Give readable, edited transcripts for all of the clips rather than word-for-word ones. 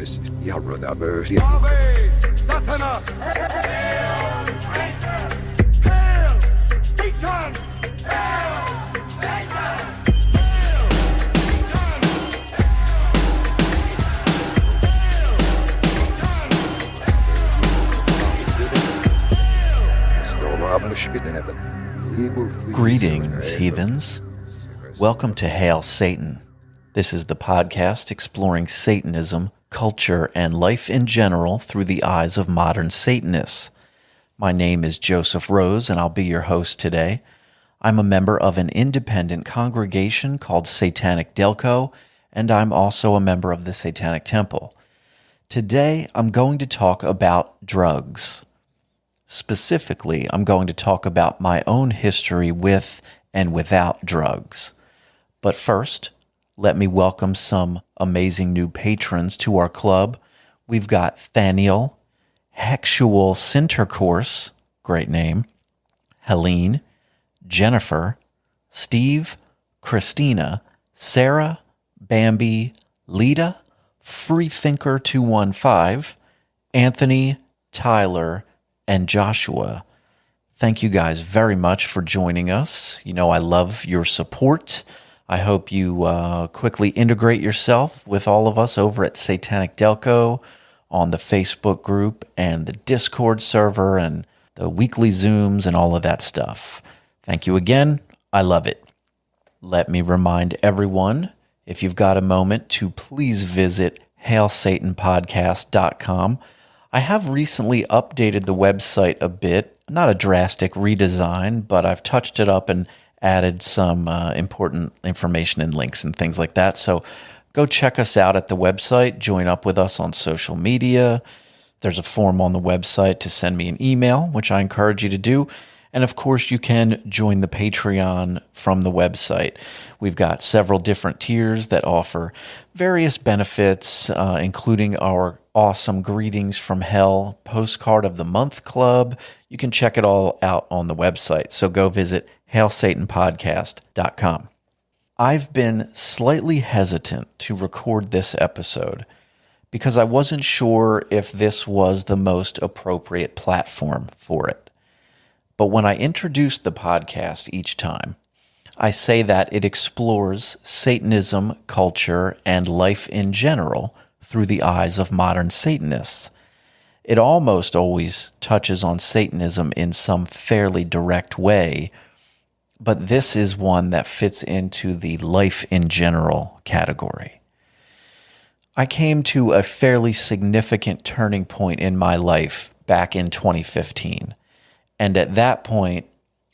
Mrs. Yarroda Bird. Ave Satanas! Hail Satan! Hail Satan! Hail Satan! Greetings, heathens. Welcome to Hail Satan. This is the podcast exploring Satanism, culture, and life in general through the eyes of modern Satanists. My name is Joseph Rose, and I'll be your host today. I'm a member of an independent congregation called Satanic Delco, and I'm also a member of the Satanic Temple. Today, I'm going to talk about drugs. Specifically, I'm going to talk about my own history with and without drugs. But first, let me welcome some amazing new patrons to our club. We've got Thaniel, Hexual Sintercourse, great name, Helene, Jennifer, Steve, Christina, Sarah, Bambi, Lita, Freethinker215, Anthony, Tyler, and Joshua. Thank you guys very much for joining us. You know, I love your support. I hope you quickly integrate yourself with all of us over at Satanic Delco on the Facebook group and the Discord server and the weekly Zooms and all of that stuff. Thank you again. I love it. Let me remind everyone, if you've got a moment, to please visit HailSatanPodcast.com. I have recently updated the website a bit, not a drastic redesign, but I've touched it up and added some important information and links and things like that. So go check us out at the website, join up with us on social media. There's a form on the website to send me an email, which I encourage you to do. And of course, you can join the Patreon from the website. We've got several different tiers that offer various benefits, including our awesome Greetings from Hell Postcard of the Month Club. You can check it all out on the website. So go visit HailSatanPodcast.com. I've been slightly hesitant to record this episode because I wasn't sure if this was the most appropriate platform for it. But when I introduce the podcast each time, I say that it explores Satanism, culture, and life in general through the eyes of modern Satanists. It almost always touches on Satanism in some fairly direct way, but this is one that fits into the life in general category. I came to a fairly significant turning point in my life back in 2015. And at that point,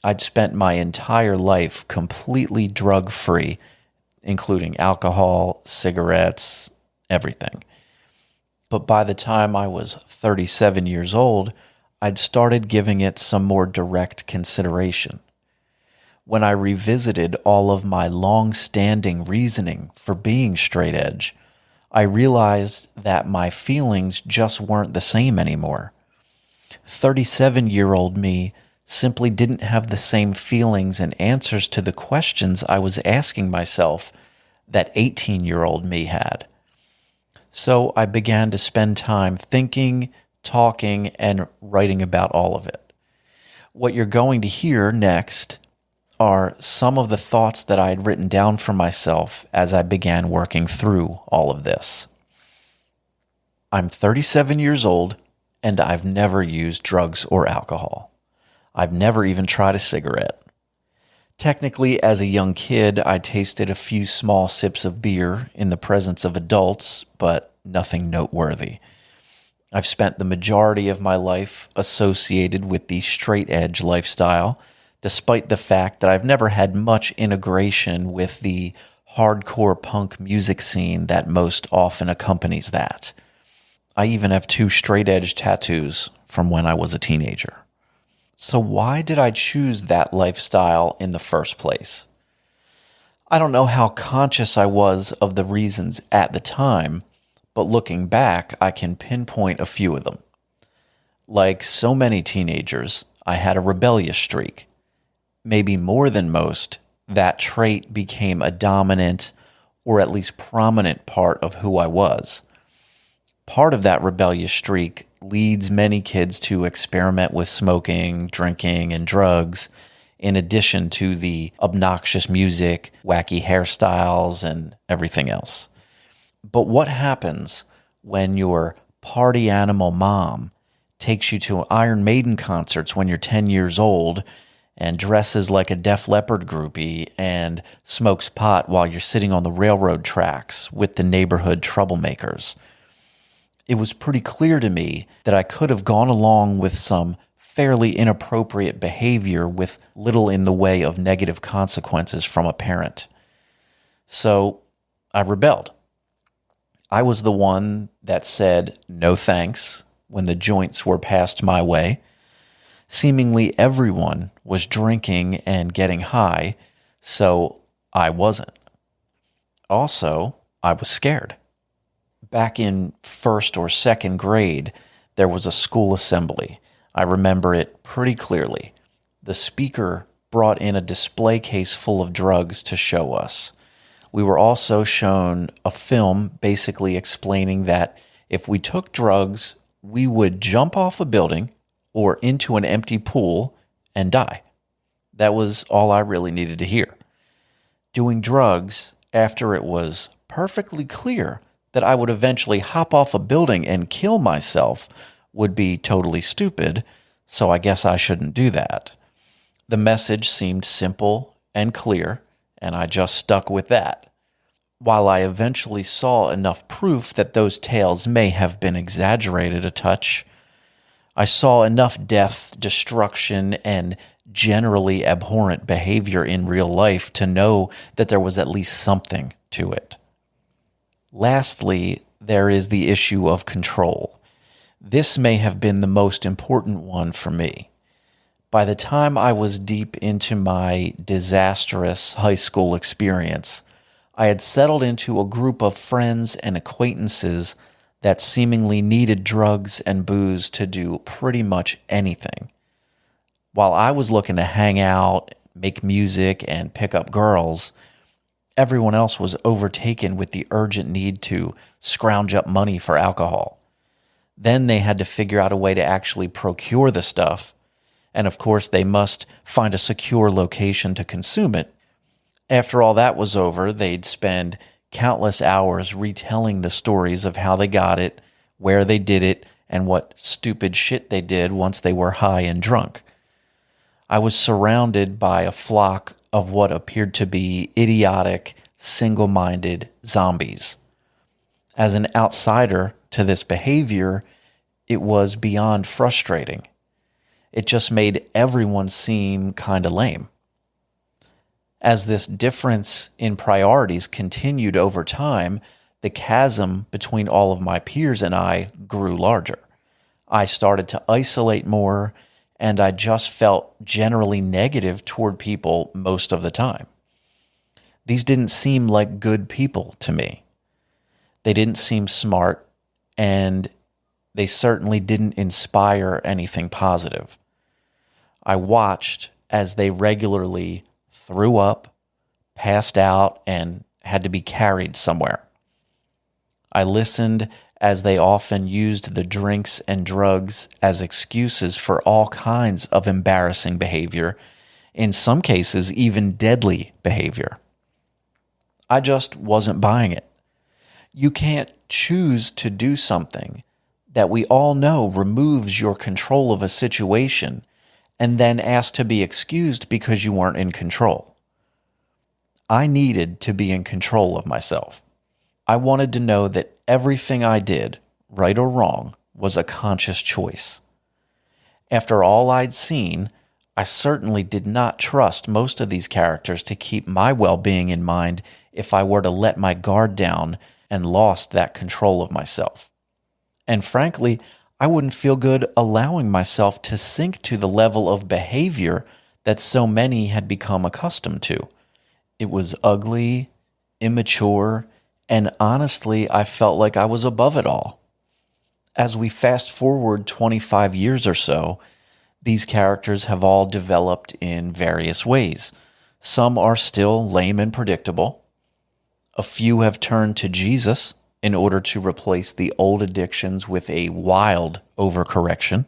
I'd spent my entire life completely drug-free, including alcohol, cigarettes, everything. But by the time I was 37 years old, I'd started giving it some more direct consideration. When I revisited all of my long-standing reasoning for being straight edge, I realized that my feelings just weren't the same anymore. 37-year-old me simply didn't have the same feelings and answers to the questions I was asking myself that 18-year-old me had. So I began to spend time thinking, talking, and writing about all of it. What you're going to hear next are some of the thoughts that I had written down for myself as I began working through all of this. I'm 37 years old, and I've never used drugs or alcohol. I've never even tried a cigarette. Technically, as a young kid, I tasted a few small sips of beer in the presence of adults, but nothing noteworthy. I've spent the majority of my life associated with the straight edge lifestyle, despite the fact that I've never had much integration with the hardcore punk music scene that most often accompanies that. I even have 2 straight edge tattoos from when I was a teenager. So why did I choose that lifestyle in the first place? I don't know how conscious I was of the reasons at the time, but looking back, I can pinpoint a few of them. Like so many teenagers, I had a rebellious streak. Maybe more than most, that trait became a dominant or at least prominent part of who I was. part of that rebellious streak leads many kids to experiment with smoking, drinking, and drugs, in addition to the obnoxious music, wacky hairstyles, and everything else. But what happens when your party animal mom takes you to Iron Maiden concerts when you're 10 years old and dresses like a Def Leppard groupie and smokes pot while you're sitting on the railroad tracks with the neighborhood troublemakers? It was pretty clear to me that I could have gone along with some fairly inappropriate behavior with little in the way of negative consequences from a parent. So I rebelled. I was the one that said no thanks when the joints were passed my way. Seemingly everyone was drinking and getting high, so I wasn't. Also, I was scared. Back in first or second grade, there was a school assembly. I remember it pretty clearly. The speaker brought in a display case full of drugs to show us. We were also shown a film basically explaining that if we took drugs, we would jump off a building or into an empty pool and die. That was all I really needed to hear. Doing drugs after it was perfectly clear that I would eventually hop off a building and kill myself would be totally stupid, so I guess I shouldn't do that. The message seemed simple and clear, and I just stuck with that. While I eventually saw enough proof that those tales may have been exaggerated a touch, I saw enough death, destruction, and generally abhorrent behavior in real life to know that there was at least something to it. Lastly, there is the issue of control. This may have been the most important one for me. By the time I was deep into my disastrous high school experience, I had settled into a group of friends and acquaintances that seemingly needed drugs and booze to do pretty much anything. While I was looking to hang out, make music, and pick up girls, everyone else was overtaken with the urgent need to scrounge up money for alcohol. Then they had to figure out a way to actually procure the stuff, and of course they must find a secure location to consume it. After all that was over, they'd spend countless hours retelling the stories of how they got it, where they did it, and what stupid shit they did once they were high and drunk. I was surrounded by a flock of what appeared to be idiotic, single-minded zombies. As an outsider to this behavior, it was beyond frustrating. It just made everyone seem kind of lame. As this difference in priorities continued over time, the chasm between all of my peers and I grew larger. I started to isolate more, and I just felt generally negative toward people most of the time. These didn't seem like good people to me. They didn't seem smart, and they certainly didn't inspire anything positive. I watched as they regularly threw up, passed out, and had to be carried somewhere. I listened as they often used the drinks and drugs as excuses for all kinds of embarrassing behavior, in some cases even deadly behavior. I just wasn't buying it. You can't choose to do something that we all know removes your control of a situation and then ask to be excused because you weren't in control. I needed to be in control of myself. I wanted to know that everything I did, right or wrong, was a conscious choice. After all I'd seen, I certainly did not trust most of these characters to keep my well-being in mind if I were to let my guard down and lost that control of myself. And frankly, I wouldn't feel good allowing myself to sink to the level of behavior that so many had become accustomed to. It was ugly, immature, and honestly, I felt like I was above it all. As we fast forward 25 years or so, these characters have all developed in various ways. Some are still lame and predictable. A few have turned to Jesus, in order to replace the old addictions with a wild overcorrection.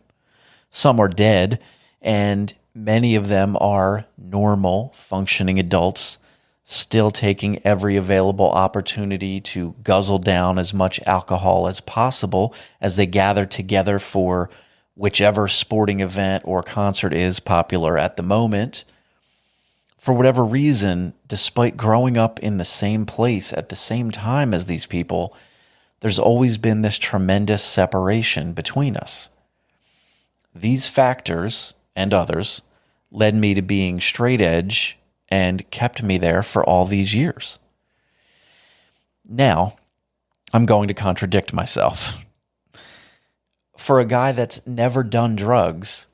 Some are dead, and many of them are normal, functioning adults, still taking every available opportunity to guzzle down as much alcohol as possible as they gather together for whichever sporting event or concert is popular at the moment. For whatever reason, despite growing up in the same place at the same time as these people, there's always been this tremendous separation between us. These factors, and others, led me to being straight edge and kept me there for all these years. Now, I'm going to contradict myself. For a guy that's never done drugs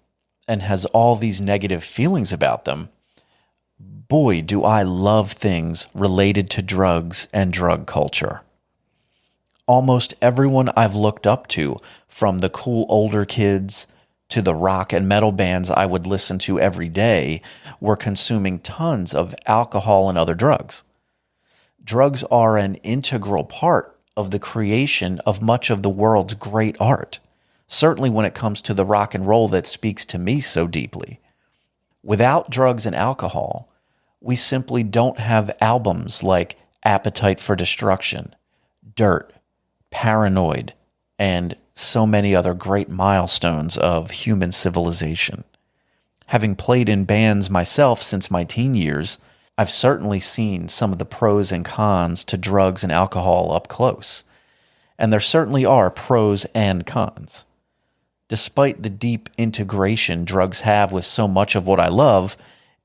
and has all these negative feelings about them, boy, do I love things related to drugs and drug culture. Almost everyone I've looked up to, from the cool older kids to the rock and metal bands I would listen to every day, were consuming tons of alcohol and other drugs. Drugs are an integral part of the creation of much of the world's great art, certainly when it comes to the rock and roll that speaks to me so deeply. Without drugs and alcohol, we simply don't have albums like Appetite for Destruction, Dirt, Paranoid, and so many other great milestones of human civilization. Having played in bands myself since my teen years, I've certainly seen some of the pros and cons to drugs and alcohol up close. And there certainly are pros and cons. Despite the deep integration drugs have with so much of what I love,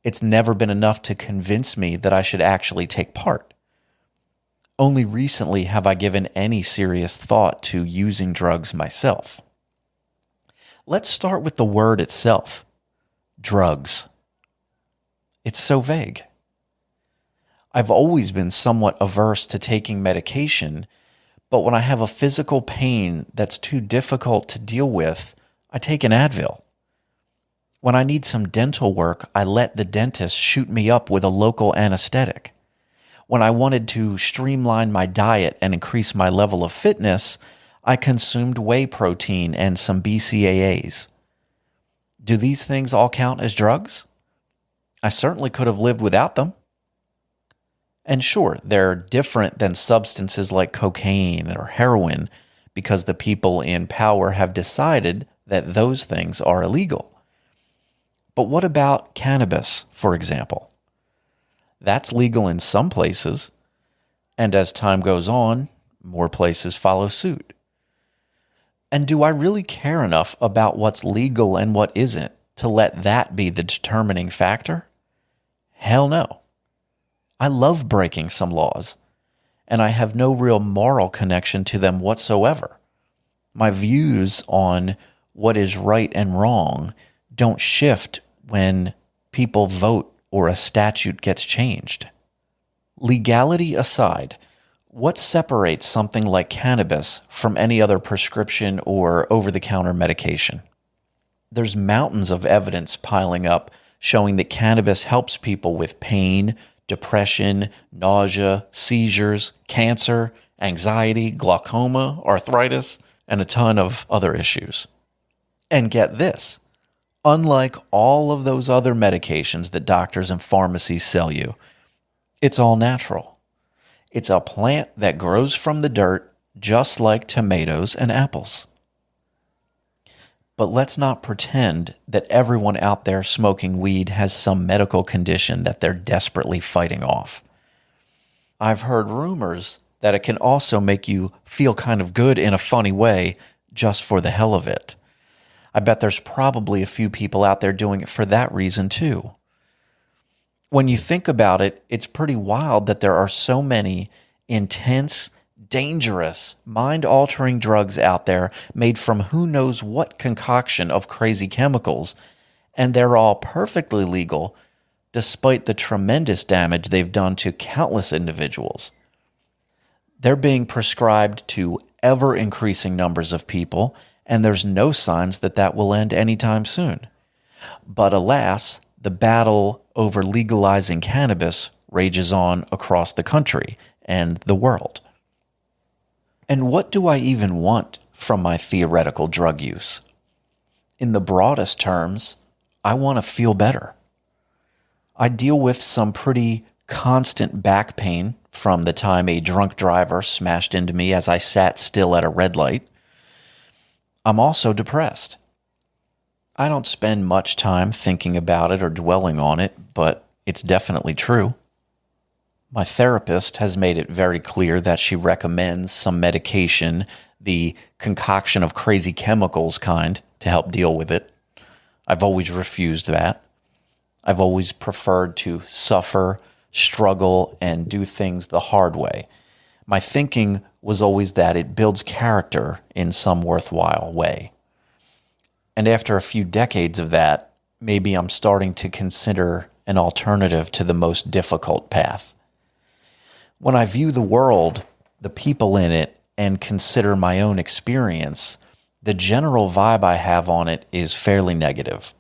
it's never been enough to convince me that I should actually take part. Only recently have I given any serious thought to using drugs myself. Let's start with the word itself. Drugs. It's so vague. I've always been somewhat averse to taking medication, but when I have a physical pain that's too difficult to deal with, I take an Advil. When I need some dental work, I let the dentist shoot me up with a local anesthetic. When I wanted to streamline my diet and increase my level of fitness, I consumed whey protein and some BCAAs. Do these things all count as drugs? I certainly could have lived without them. And sure, they're different than substances like cocaine or heroin because the people in power have decided that those things are illegal. But what about cannabis, for example? That's legal in some places, and as time goes on, more places follow suit. And do I really care enough about what's legal and what isn't to let that be the determining factor? Hell no. I love breaking some laws, and I have no real moral connection to them whatsoever. My views on what is right and wrong don't shift when people vote or a statute gets changed. Legality aside, what separates something like cannabis from any other prescription or over-the-counter medication? There's mountains of evidence piling up showing that cannabis helps people with pain, depression, nausea, seizures, cancer, anxiety, glaucoma, arthritis, and a ton of other issues. And get this. Unlike all of those other medications that doctors and pharmacies sell you, it's all natural. It's a plant that grows from the dirt, just like tomatoes and apples. But let's not pretend that everyone out there smoking weed has some medical condition that they're desperately fighting off. I've heard rumors that it can also make you feel kind of good in a funny way just for the hell of it. I bet there's probably a few people out there doing it for that reason too. When you think about it, it's pretty wild that there are so many intense, dangerous, mind-altering drugs out there made from who knows what concoction of crazy chemicals, and they're all perfectly legal despite the tremendous damage they've done to countless individuals. They're being prescribed to ever-increasing numbers of people, and there's no signs that that will end anytime soon. But alas, the battle over legalizing cannabis rages on across the country and the world. And what do I even want from my theoretical drug use? In the broadest terms, I want to feel better. I deal with some pretty constant back pain from the time a drunk driver smashed into me as I sat still at a red light. I'm also depressed. I don't spend much time thinking about it or dwelling on it, but it's definitely true. My therapist has made it very clear that she recommends some medication, the concoction of crazy chemicals kind, to help deal with it. I've always refused that. I've always preferred to suffer, struggle, and do things the hard way. My thinking was always that it builds character in some worthwhile way. And after a few decades of that, maybe I'm starting to consider an alternative to the most difficult path. When I view the world, the people in it, and consider my own experience, the general vibe I have on it is fairly negative.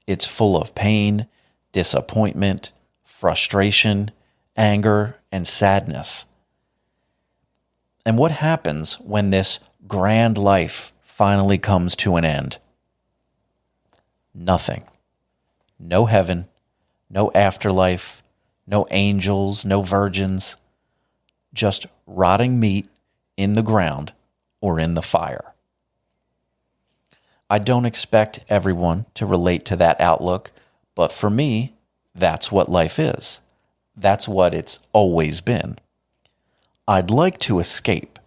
It's full of pain, disappointment, frustration, anger, and sadness. And what happens when this grand life finally comes to an end? Nothing. No heaven, no afterlife, no angels, no virgins, just rotting meat in the ground or in the fire. I don't expect everyone to relate to that outlook, but for me, that's what life is. That's what it's always been. I'd like to escape.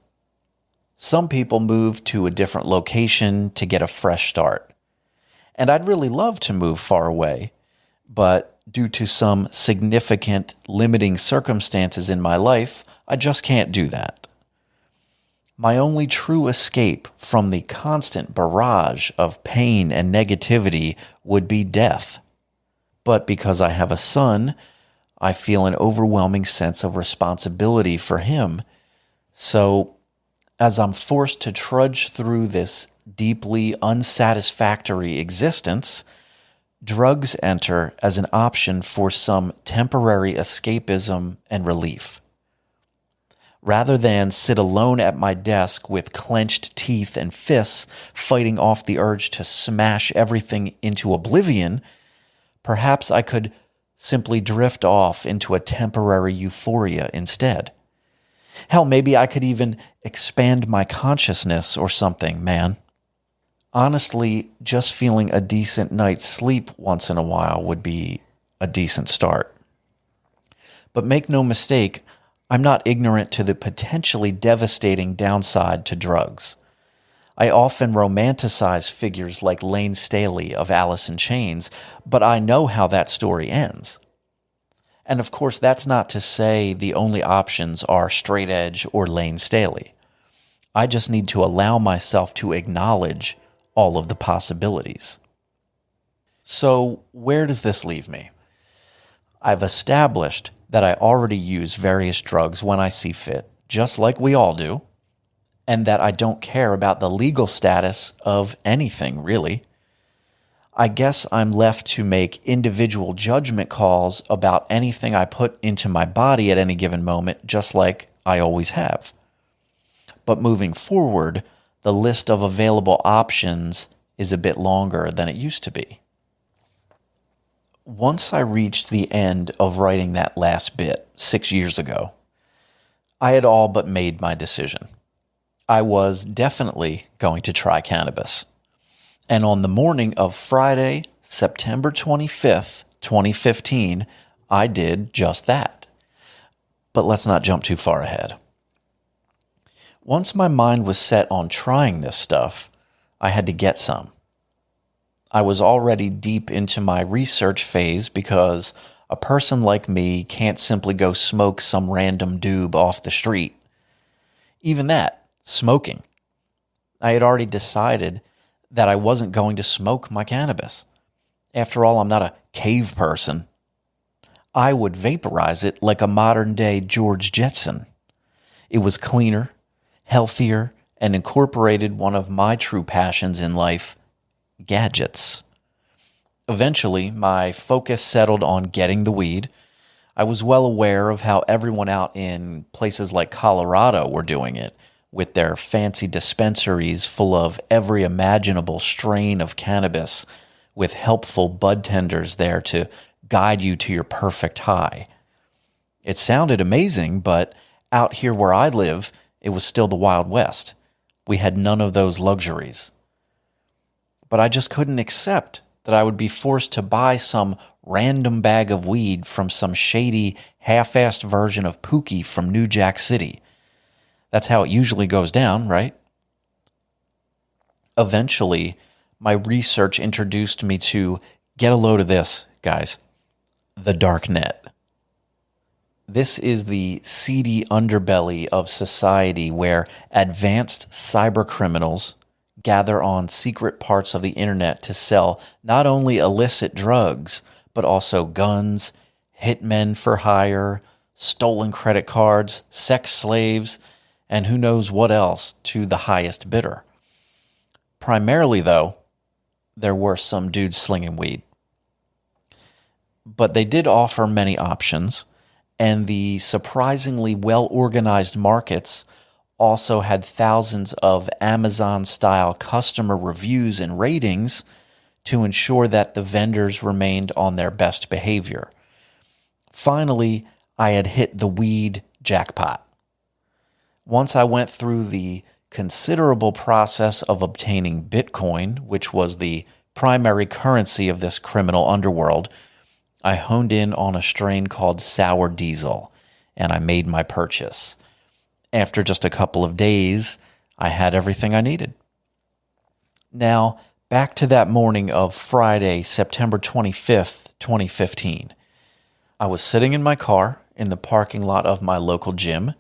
Some people move to a different location to get a fresh start. And I'd really love to move far away, but due to some significant limiting circumstances in my life, I just can't do that. My only true escape from the constant barrage of pain and negativity would be death. But because I have a son, I feel an overwhelming sense of responsibility for him. So, as I'm forced to trudge through this deeply unsatisfactory existence, drugs enter as an option for some temporary escapism and relief. Rather than sit alone at my desk with clenched teeth and fists fighting off the urge to smash everything into oblivion, perhaps I could simply drift off into a temporary euphoria instead. Hell, maybe I could even expand my consciousness or something, man. Honestly, just feeling a decent night's sleep once in a while would be a decent start. But make no mistake, I'm not ignorant to the potentially devastating downside to drugs. I often romanticize figures like Lane Staley of Alice in Chains, but I know how that story ends. And of course, that's not to say the only options are straight edge or Lane Staley. I just need to allow myself to acknowledge all of the possibilities. So, where does this leave me? I've established that I already use various drugs when I see fit, just like we all do, and that I don't care about the legal status of anything, really. I guess I'm left to make individual judgment calls about anything I put into my body at any given moment, just like I always have. But moving forward, the list of available options is a bit longer than it used to be. Once I reached the end of writing that last bit 6 years ago, I had all but made my decision. I was definitely going to try cannabis. And on the morning of Friday, September 25th, 2015, I did just that. But let's not jump too far ahead. Once my mind was set on trying this stuff, I had to get some. I was already deep into my research phase because a person like me can't simply go smoke some random doob off the street. Even that, smoking. I had already decided that I wasn't going to smoke my cannabis. After all, I'm not a cave person. I would vaporize it like a modern-day George Jetson. It was cleaner, healthier, and incorporated one of my true passions in life, gadgets. Eventually, my focus settled on getting the weed. I was well aware of how everyone out in places like Colorado were doing it, with their fancy dispensaries full of every imaginable strain of cannabis, with helpful bud tenders there to guide you to your perfect high. It sounded amazing, but out here where I live, it was still the Wild West. We had none of those luxuries. But I just couldn't accept that I would be forced to buy some random bag of weed from some shady, half-assed version of Pookie from New Jack City. That's how it usually goes down, right? Eventually, my research introduced me to, get a load of this, guys, the dark net. This is the seedy underbelly of society where advanced cyber criminals gather on secret parts of the internet to sell not only illicit drugs, but also guns, hitmen for hire, stolen credit cards, sex slaves, and who knows what else to the highest bidder. Primarily, though, there were some dudes slinging weed. But they did offer many options, and the surprisingly well-organized markets also had thousands of Amazon-style customer reviews and ratings to ensure that the vendors remained on their best behavior. Finally, I had hit the weed jackpot. Once I went through the considerable process of obtaining Bitcoin, which was the primary currency of this criminal underworld, I honed in on a strain called Sour Diesel, and I made my purchase. After just a couple of days, I had everything I needed. Now, back to that morning of Friday, September 25th, 2015. I was sitting in my car in the parking lot of my local gym.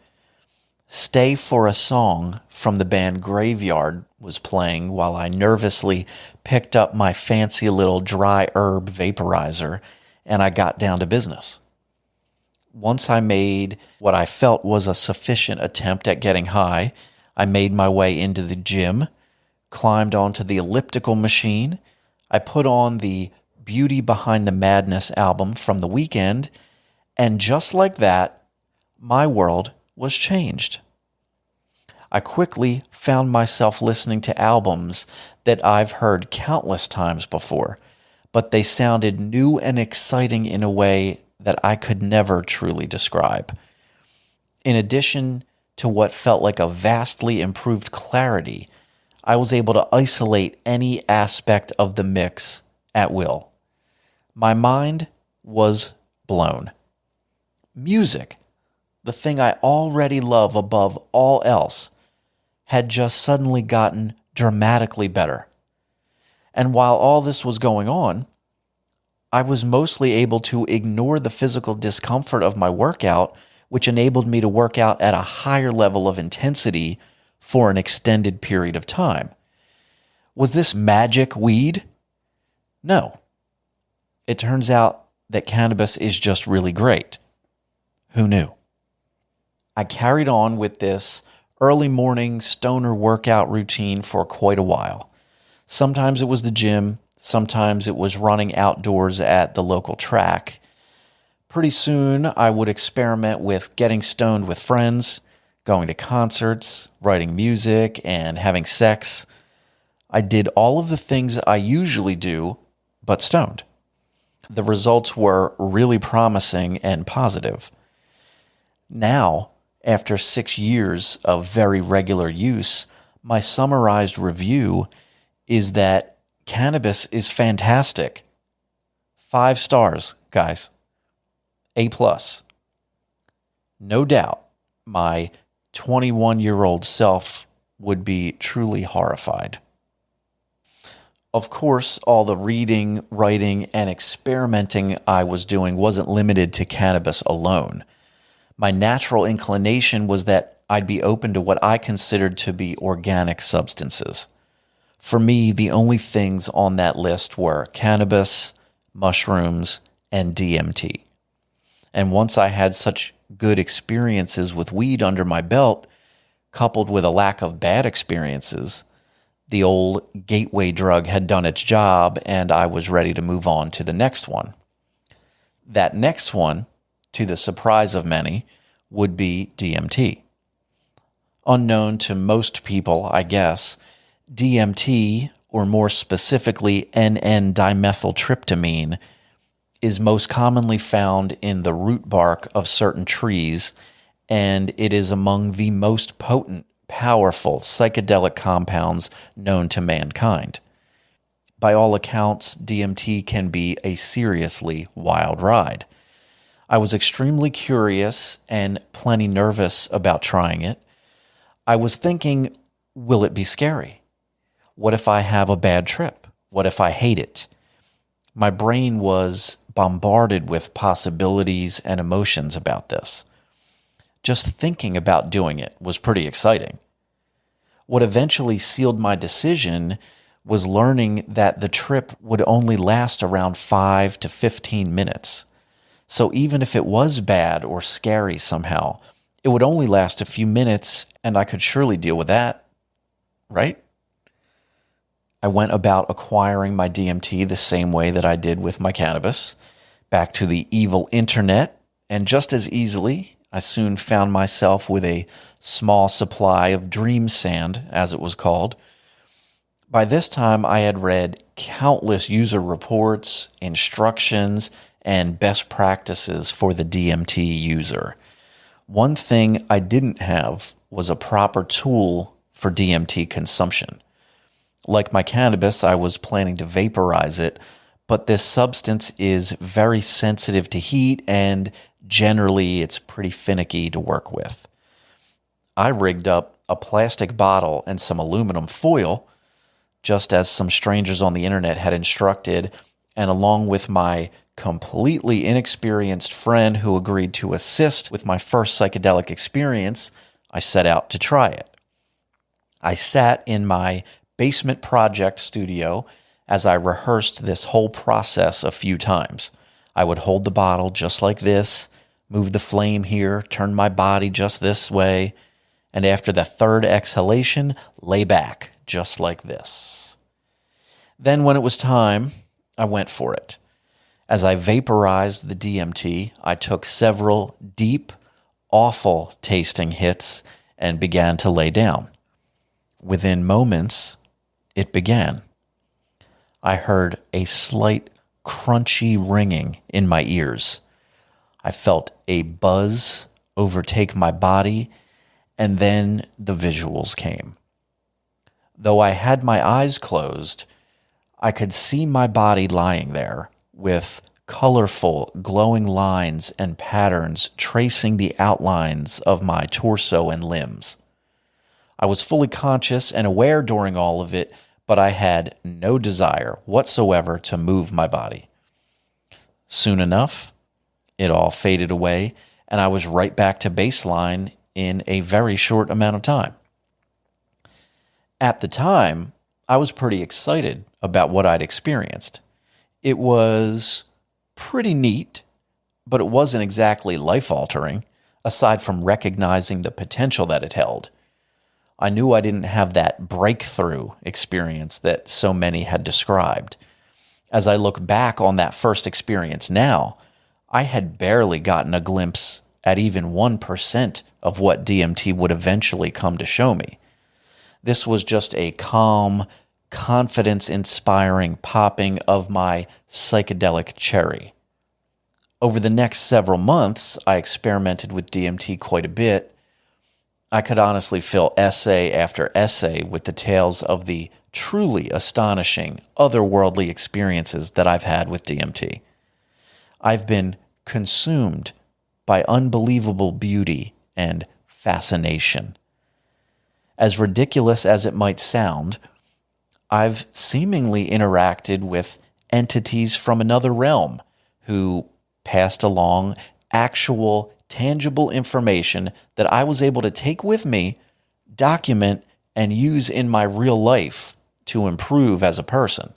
Stay for a Song from the band Graveyard was playing while I nervously picked up my fancy little dry herb vaporizer and I got down to business. Once I made what I felt was a sufficient attempt at getting high, I made my way into the gym, climbed onto the elliptical machine, I put on the Beauty Behind the Madness album from The Weeknd, and just like that, my world was changed. I quickly found myself listening to albums that I've heard countless times before, but they sounded new and exciting in a way that I could never truly describe. In addition to what felt like a vastly improved clarity, I was able to isolate any aspect of the mix at will. My mind was blown. Music, the thing I already love above all else, had just suddenly gotten dramatically better. And while all this was going on, I was mostly able to ignore the physical discomfort of my workout, which enabled me to work out at a higher level of intensity for an extended period of time. Was this magic weed? No. It turns out that cannabis is just really great. Who knew? I carried on with this early morning stoner workout routine for quite a while. Sometimes it was the gym, sometimes it was running outdoors at the local track. Pretty soon, I would experiment with getting stoned with friends, going to concerts, writing music, and having sex. I did all of the things I usually do, but stoned. The results were really promising and positive. Now, after 6 years of very regular use, my summarized review is that cannabis is fantastic. 5 stars, guys. A+. No doubt, my 21-year-old self would be truly horrified. Of course, all the reading, writing, and experimenting I was doing wasn't limited to cannabis alone. My natural inclination was that I'd be open to what I considered to be organic substances. For me, the only things on that list were cannabis, mushrooms, and DMT. And once I had such good experiences with weed under my belt, coupled with a lack of bad experiences, the old gateway drug had done its job and I was ready to move on to the next one. That next one, to the surprise of many, would be DMT. Unknown to most people, I guess, DMT, or more specifically NN-dimethyltryptamine, is most commonly found in the root bark of certain trees, and it is among the most potent, powerful psychedelic compounds known to mankind. By all accounts, DMT can be a seriously wild ride. I was extremely curious and plenty nervous about trying it. I was thinking, will it be scary? What if I have a bad trip? What if I hate it? My brain was bombarded with possibilities and emotions about this. Just thinking about doing it was pretty exciting. What eventually sealed my decision was learning that the trip would only last around 5 to 15 minutes. So even if it was bad or scary somehow, it would only last a few minutes, and I could surely deal with that, right? I went about acquiring my DMT the same way that I did with my cannabis, back to the evil internet, and just as easily, I soon found myself with a small supply of dream sand, as it was called. By this time, I had read countless user reports, instructions, and best practices for the DMT user. One thing I didn't have was a proper tool for DMT consumption. Like my cannabis, I was planning to vaporize it, but this substance is very sensitive to heat and generally it's pretty finicky to work with. I rigged up a plastic bottle and some aluminum foil, just as some strangers on the internet had instructed, and along with my completely inexperienced friend who agreed to assist with my first psychedelic experience, I set out to try it. I sat in my basement project studio as I rehearsed this whole process a few times. I would hold the bottle just like this, move the flame here, turn my body just this way, and after the third exhalation, lay back just like this. Then when it was time, I went for it. As I vaporized the DMT, I took several deep, awful tasting hits and began to lay down. Within moments, it began. I heard a slight crunchy ringing in my ears. I felt a buzz overtake my body, and then the visuals came. Though I had my eyes closed, I could see my body lying there with colorful, glowing lines and patterns tracing the outlines of my torso and limbs. I was fully conscious and aware during all of it, but I had no desire whatsoever to move my body. Soon enough, it all faded away, and I was right back to baseline in a very short amount of time. At the time, I was pretty excited about what I'd experienced. It was pretty neat, but it wasn't exactly life-altering, aside from recognizing the potential that it held. I knew I didn't have that breakthrough experience that so many had described. As I look back on that first experience now, I had barely gotten a glimpse at even 1% of what DMT would eventually come to show me. This was just a calm, confidence-inspiring popping of my psychedelic cherry. Over the next several months, I experimented with DMT quite a bit. I could honestly fill essay after essay with the tales of the truly astonishing, otherworldly experiences that I've had with DMT. I've been consumed by unbelievable beauty and fascination. As ridiculous as it might sound, I've seemingly interacted with entities from another realm who passed along actual, tangible information that I was able to take with me, document, and use in my real life to improve as a person.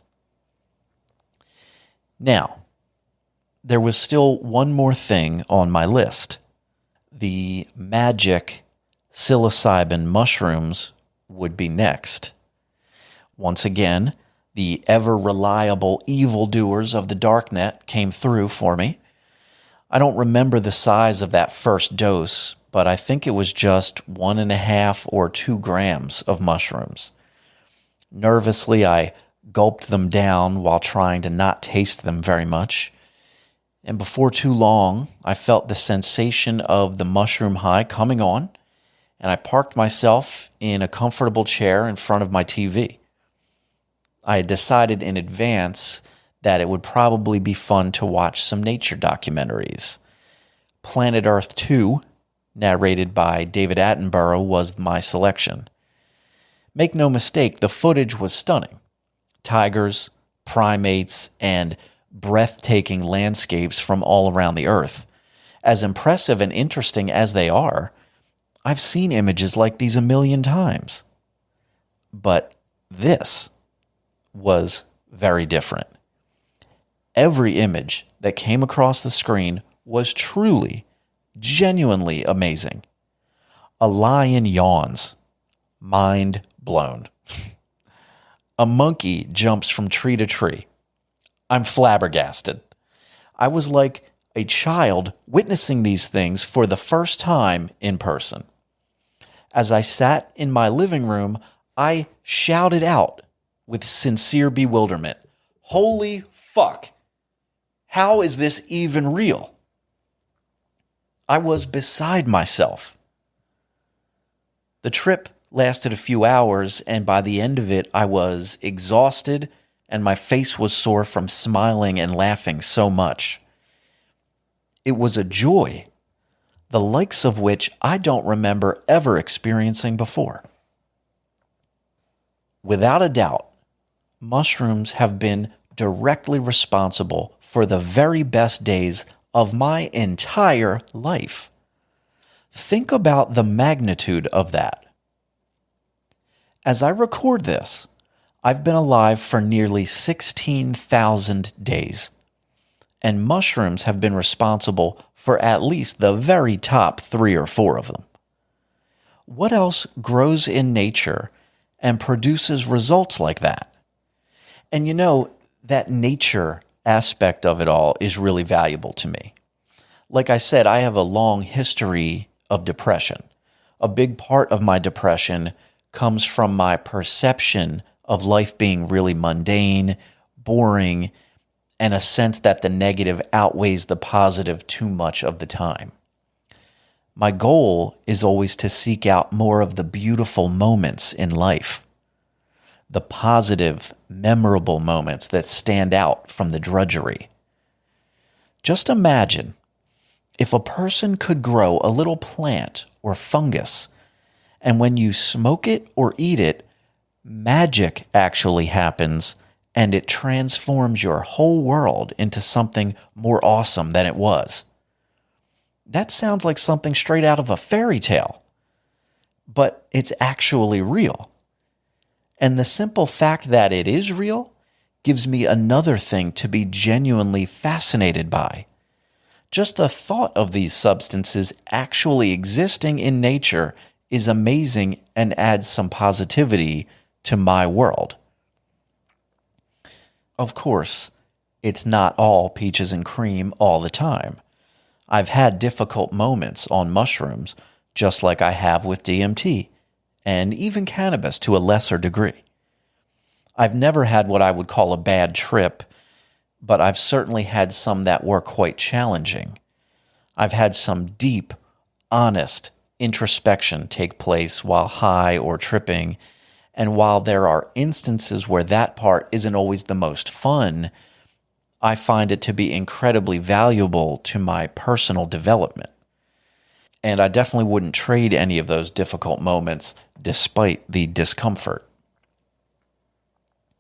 Now, there was still one more thing on my list. The magic psilocybin mushrooms would be next. Once again, the ever-reliable evildoers of the darknet came through for me. I don't remember the size of that first dose, but I think it was just 1.5 or 2 grams of mushrooms. Nervously, I gulped them down while trying to not taste them very much. And before too long, I felt the sensation of the mushroom high coming on, and I parked myself in a comfortable chair in front of my TV. I had decided in advance that it would probably be fun to watch some nature documentaries. Planet Earth 2, narrated by David Attenborough, was my selection. Make no mistake, the footage was stunning. Tigers, primates, and breathtaking landscapes from all around the earth. As impressive and interesting as they are, I've seen images like these a million times. But this was very different. Every image that came across the screen was truly, genuinely amazing. A lion yawns. Mind blown. A monkey jumps from tree to tree. I'm flabbergasted. I was like a child witnessing these things for the first time in person. As I sat in my living room, I shouted out with sincere bewilderment, "Holy fuck! How is this even real?" I was beside myself. The trip lasted a few hours, and by the end of it, I was exhausted and my face was sore from smiling and laughing so much. It was a joy, the likes of which I don't remember ever experiencing before. Without a doubt, mushrooms have been directly responsible for the very best days of my entire life. Think about the magnitude of that. As I record this, I've been alive for nearly 16,000 days, and mushrooms have been responsible for at least the very top 3 or 4 of them. What else grows in nature and produces results like that? And you know, that nature aspect of it all is really valuable to me. Like I said, I have a long history of depression. A big part of my depression comes from my perception of life being really mundane, boring, and a sense that the negative outweighs the positive too much of the time. My goal is always to seek out more of the beautiful moments in life, the positive, memorable moments that stand out from the drudgery. Just imagine if a person could grow a little plant or fungus, and when you smoke it or eat it, magic actually happens, and it transforms your whole world into something more awesome than it was. That sounds like something straight out of a fairy tale, but it's actually real. And the simple fact that it is real gives me another thing to be genuinely fascinated by. Just the thought of these substances actually existing in nature is amazing and adds some positivity to my world. Of course, it's not all peaches and cream all the time. I've had difficult moments on mushrooms, just like I have with DMT, and even cannabis to a lesser degree. I've never had what I would call a bad trip, but I've certainly had some that were quite challenging. I've had some deep, honest introspection take place while high or tripping, and while there are instances where that part isn't always the most fun, I find it to be incredibly valuable to my personal development. And I definitely wouldn't trade any of those difficult moments despite the discomfort.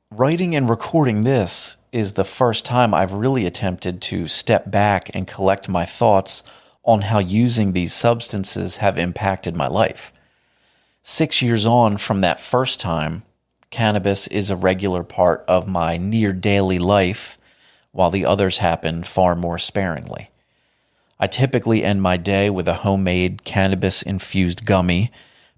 Writing and recording this is the first time I've really attempted to step back and collect my thoughts on how using these substances have impacted my life. 6 years on from that first time, cannabis is a regular part of my near daily life, while the others happen far more sparingly. I typically end my day with a homemade cannabis-infused gummy,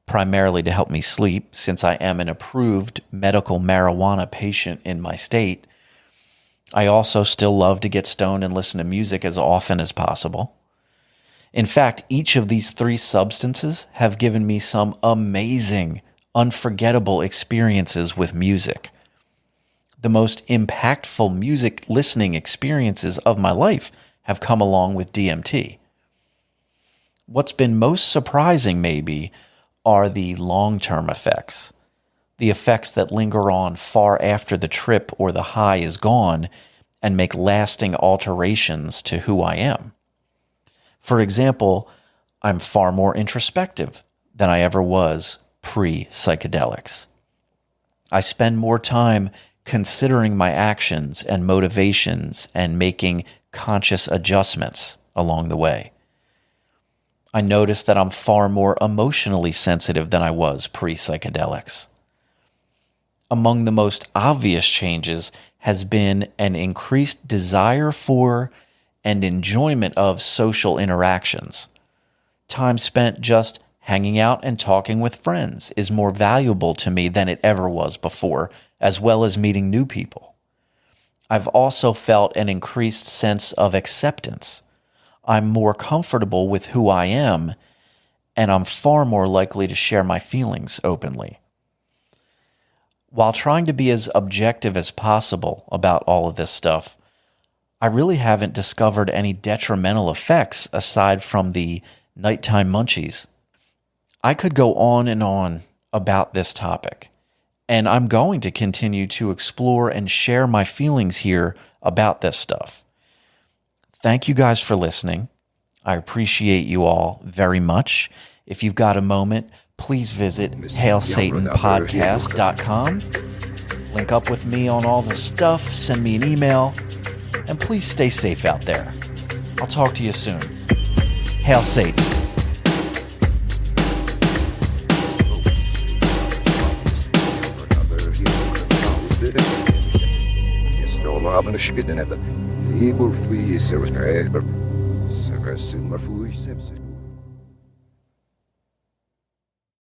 primarily to help me sleep, since I am an approved medical marijuana patient in my state. I also still love to get stoned and listen to music as often as possible. In fact, each of these three substances have given me some amazing, unforgettable experiences with music. The most impactful music listening experiences of my life have come along with DMT. What's been most surprising, maybe, are the long-term effects. The effects that linger on far after the trip or the high is gone and make lasting alterations to who I am. For example, I'm far more introspective than I ever was pre-psychedelics. I spend more time considering my actions and motivations and making conscious adjustments along the way. I notice that I'm far more emotionally sensitive than I was pre-psychedelics. Among the most obvious changes has been an increased desire for and enjoyment of social interactions. Time spent just hanging out and talking with friends is more valuable to me than it ever was before, as well as meeting new people. I've also felt an increased sense of acceptance. I'm more comfortable with who I am, and I'm far more likely to share my feelings openly. While trying to be as objective as possible about all of this stuff, I really haven't discovered any detrimental effects aside from the nighttime munchies. I could go on and on about this topic, and I'm going to continue to explore and share my feelings here about this stuff. Thank you guys for listening. I appreciate you all very much. If you've got a moment, please visit HailSatanPodcast.com. Link up with me on all the stuff, send me an email, and please stay safe out there. I'll talk to you soon. Hail Satan. He will flee, Sarah, Sarah, Silver, Fui, Simpson.